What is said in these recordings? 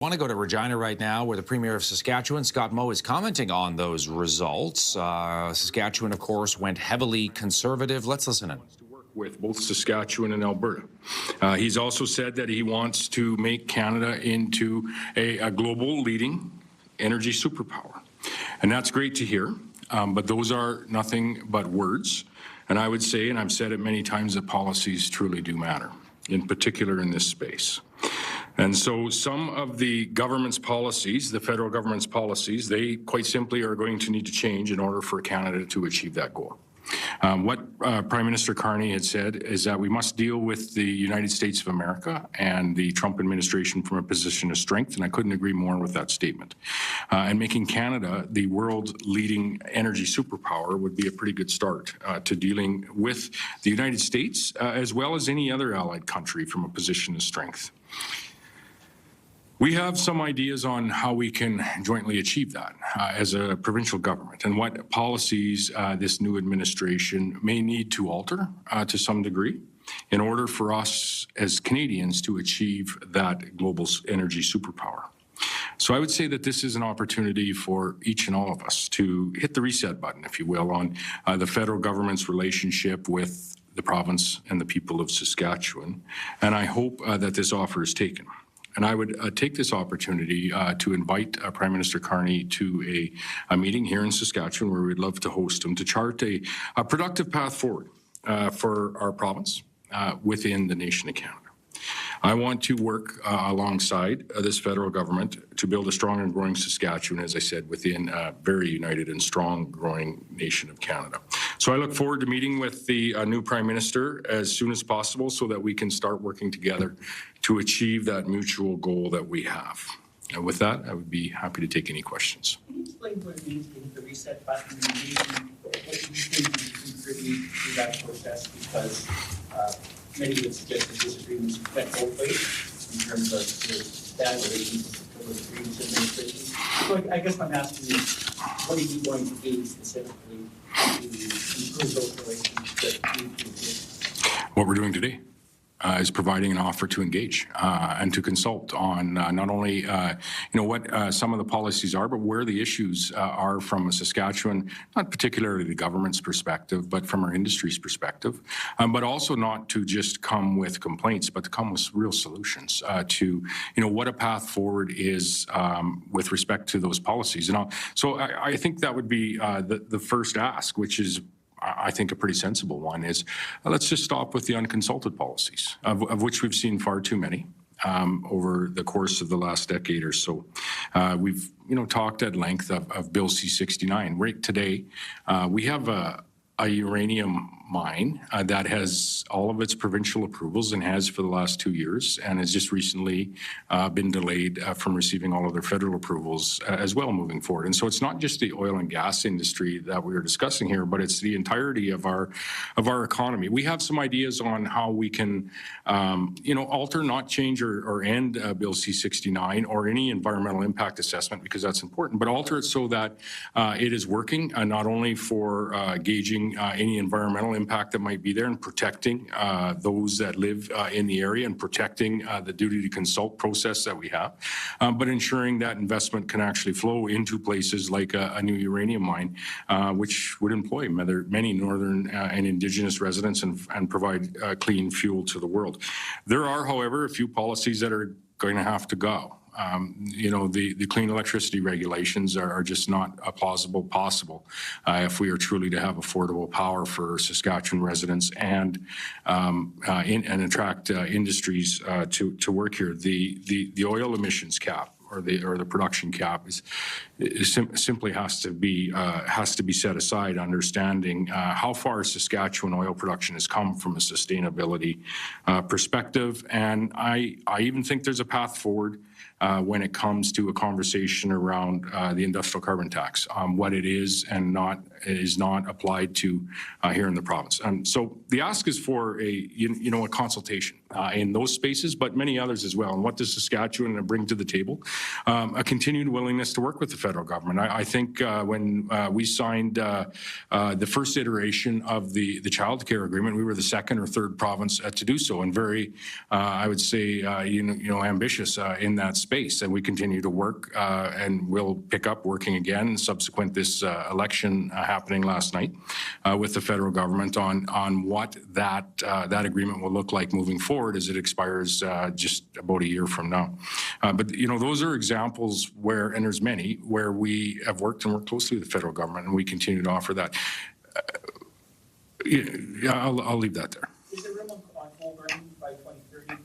I want to go to Regina right now, where the Premier of Saskatchewan, Scott Moe, is commenting on those results. Saskatchewan, of course, went heavily conservative. Let's listen in. With both Saskatchewan and Alberta. He's also said that he wants to make Canada into a global leading energy superpower. And that's great to hear, but those are nothing but words. And I would say, and I've said it many times, that policies truly do matter, in particular in this space. And so some of the government's policies, the federal government's policies, they quite simply are going to need to change in order for Canada to achieve that goal. What Prime Minister Carney had said is that we must deal with the United States of America and the Trump administration from a position of strength, and I couldn't agree more with that statement. And making Canada the world-leading energy superpower would be a pretty good start to dealing with the United States as well as any other allied country from a position of strength. We have some ideas on how we can jointly achieve that as a provincial government, and what policies this new administration may need to alter to some degree in order for us as Canadians to achieve that global energy superpower. So I would say that this is an opportunity for each and all of us to hit the reset button, if you will, on the federal government's relationship with the province and the people of Saskatchewan. And I hope that this offer is taken. And I would take this opportunity to invite Prime Minister Carney to a meeting here in Saskatchewan, where we'd love to host him, to chart a productive path forward for our province within the nation of Canada. I want to work alongside this federal government to build a strong and growing Saskatchewan, as I said, within a very united and strong growing nation of Canada. So I look forward to meeting with the new Prime Minister as soon as possible so that we can start working together to achieve that mutual goal that we have. And with that, I would be happy to take any questions. Can you explain what it means to hit the reset button and what you think you can contribute to that process? Because many would suggest that disagreements went both ways in terms of the bad relations with the previous administration. So I guess I'm asking you, what are you going to do specifically to improve those relationships? What we're doing today is providing an offer to engage and to consult on not only what some of the policies are, but where the issues are from a Saskatchewan, not particularly the government's perspective, but from our industry's perspective, but also not to just come with complaints, but to come with real solutions to what a path forward is with respect to those policies. And so I think that would be the first ask, which is, I think, a pretty sensible one, is let's just stop with the unconsulted policies, of which we've seen far too many over the course of the last decade or so. We've talked at length of Bill C-69. Right today, we have a uranium mine that has all of its provincial approvals and has for the last 2 years, and has just recently been delayed from receiving all of their federal approvals as well moving forward. And so it's not just the oil and gas industry that we are discussing here, but it's the entirety of our economy. We have some ideas on how we can alter, not change or end Bill C-69 or any environmental impact assessment, because that's important, but alter it so that it is working not only for gauging any environmental impact that might be there and protecting those that live in the area and protecting the duty to consult process that we have, but ensuring that investment can actually flow into places like a new uranium mine, which would employ many northern and Indigenous residents and provide clean fuel to the world. There are, however, a few policies that are going to have to go. The clean electricity regulations are just not possible if we are truly to have affordable power for Saskatchewan residents and attract industries to work here. The oil emissions cap or the production cap simply has to be set aside, understanding how far Saskatchewan oil production has come from a sustainability perspective. And I even think there's a path forward when it comes to a conversation around the industrial carbon tax, what it is and is not applied to here in the province. And so the ask is for a consultation in those spaces, but many others as well. And what does Saskatchewan bring to the table? A continued willingness to work with the federal government. I think when we signed the first iteration of the Childcare agreement, we were the second or third province to do so, and very, I would say, ambitious in that space. space, and we continue to work, and we'll pick up working again subsequent this election happening last night with the federal government on what that agreement will look like moving forward as it expires just about a year from now. But those are examples where, and there's many, where we have worked and worked closely with the federal government, and we continue to offer that. I'll leave that there. Is there room on coal burning by 2030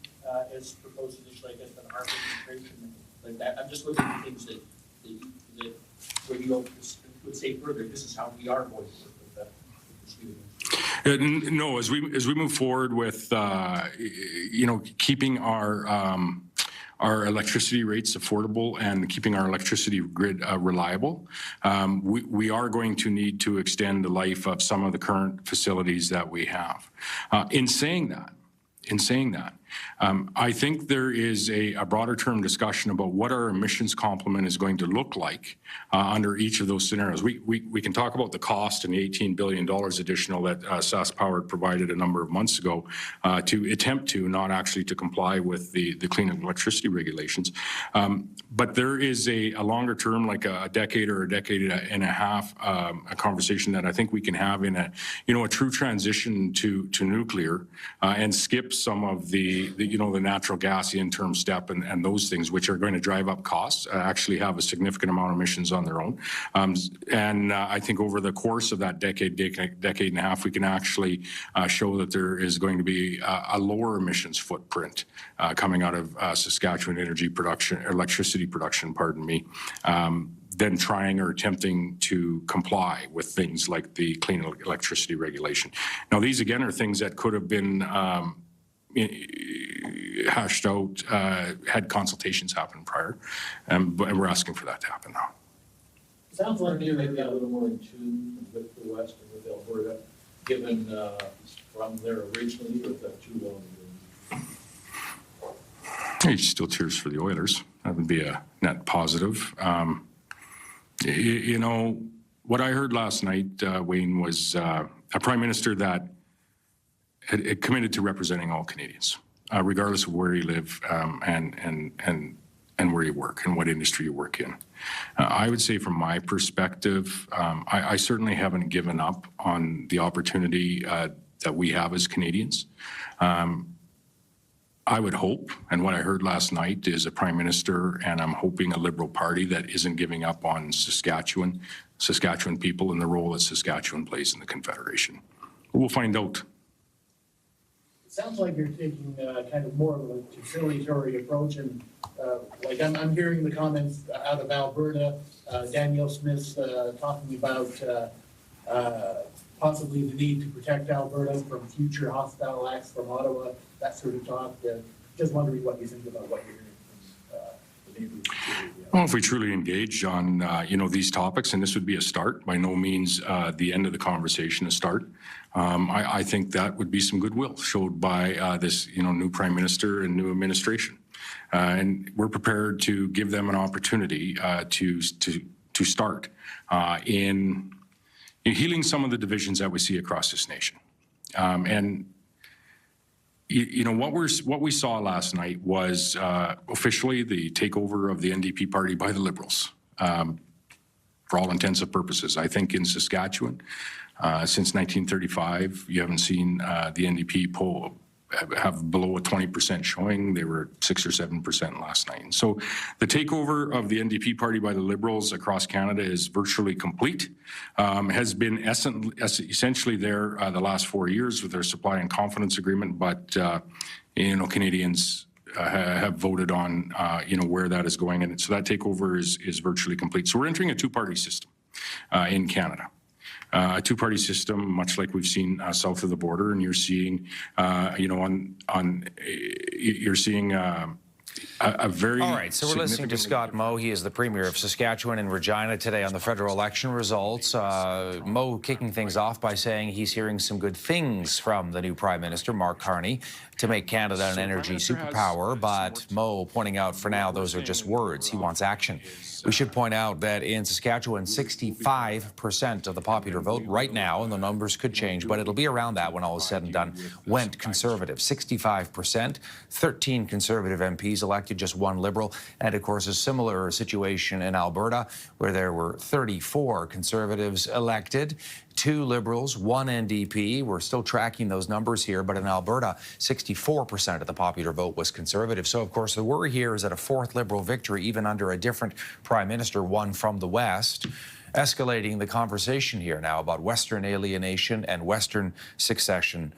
as proposed initially, I guess, by the Harper administration? Like that, I'm just looking at things that where you would say further, this is how we are going to work with the students. No, as we move forward with keeping our electricity rates affordable and keeping our electricity grid reliable, we are going to need to extend the life of some of the current facilities that we have. In saying that, I think there is a broader term discussion about what our emissions complement is going to look like under each of those scenarios. We can talk about the cost and the $18 billion additional that Sask Power provided a number of months ago to attempt to, not actually to comply with the clean electricity regulations. But there is a longer term, like a decade or a decade and a half, a conversation that I think we can have in a true transition to nuclear and skip some of the natural gas interim step and those things, which are going to drive up costs, actually have a significant amount of emissions on their own. And I think over the course of that decade and a half, we can actually show that there is going to be a lower emissions footprint coming out of Saskatchewan electricity production, than trying or attempting to comply with things like the clean electricity regulation. Now, these again are things that could have been hashed out, had consultations happen prior, but we're asking for that to happen now. Sounds like you may be a little more in tune with the West and with Alberta, given from there originally, or is that too long? He still cheers for the Oilers. That would be a net positive. What I heard last night, Wayne, was a prime minister that had committed to representing all Canadians, regardless of where you live and where you work and what industry you work in. I would say from my perspective, I certainly haven't given up on the opportunity that we have as Canadians. I would hope, and what I heard last night is a prime minister, and I'm hoping a Liberal Party that isn't giving up on Saskatchewan people and the role that Saskatchewan plays in the Confederation. But we'll find out. It sounds like you're taking kind of more of a conciliatory approach, and I'm hearing the comments out of Alberta, Danielle Smith talking about possibly the need to protect Alberta from future hostile acts from Ottawa, that sort of talk. Just wondering what you think about what you're hearing from the neighbours. Well, if we truly engage on these topics, and this would be a start, by no means the end of the conversation, a start. I think that would be some goodwill showed by this new prime minister and new administration, and we're prepared to give them an opportunity to start in healing some of the divisions that we see across this nation. What we saw last night was officially the takeover of the NDP party by the Liberals. For all intents and purposes, I think in Saskatchewan, since 1935, you haven't seen the NDP poll have below a 20% showing. They were 6 or 7% last night. And so the takeover of the NDP party by the Liberals across Canada is virtually complete. Has been essentially there the last 4 years with their supply and confidence agreement, but Canadians have voted on where that is going, and so that takeover is virtually complete. So we're entering a two-party system in Canada. A two-party system, much like we've seen south of the border, and you're seeing, a very. All right, so we're listening to Scott Moe. He is the Premier of Saskatchewan in Regina today on the federal election results. Moe kicking things off by saying he's hearing some good things from the new Prime Minister, Mark Carney, to make Canada an energy superpower, but Moe pointing out for now those are just words. He wants action. We should point out that in Saskatchewan, 65% of the popular vote right now, and the numbers could change, but it'll be around that when all is said and done, went Conservative. 65%, 13 Conservative MPs MPs elected, just one Liberal. And, of course, a similar situation in Alberta, where there were 34 Conservatives elected, 2 Liberals, 1 NDP. We're still tracking those numbers here, but in Alberta, 64% of the popular vote was Conservative. So, of course, the worry here is that a fourth Liberal victory, even under a different Prime Minister, one from the West, escalating the conversation here now about Western alienation and Western succession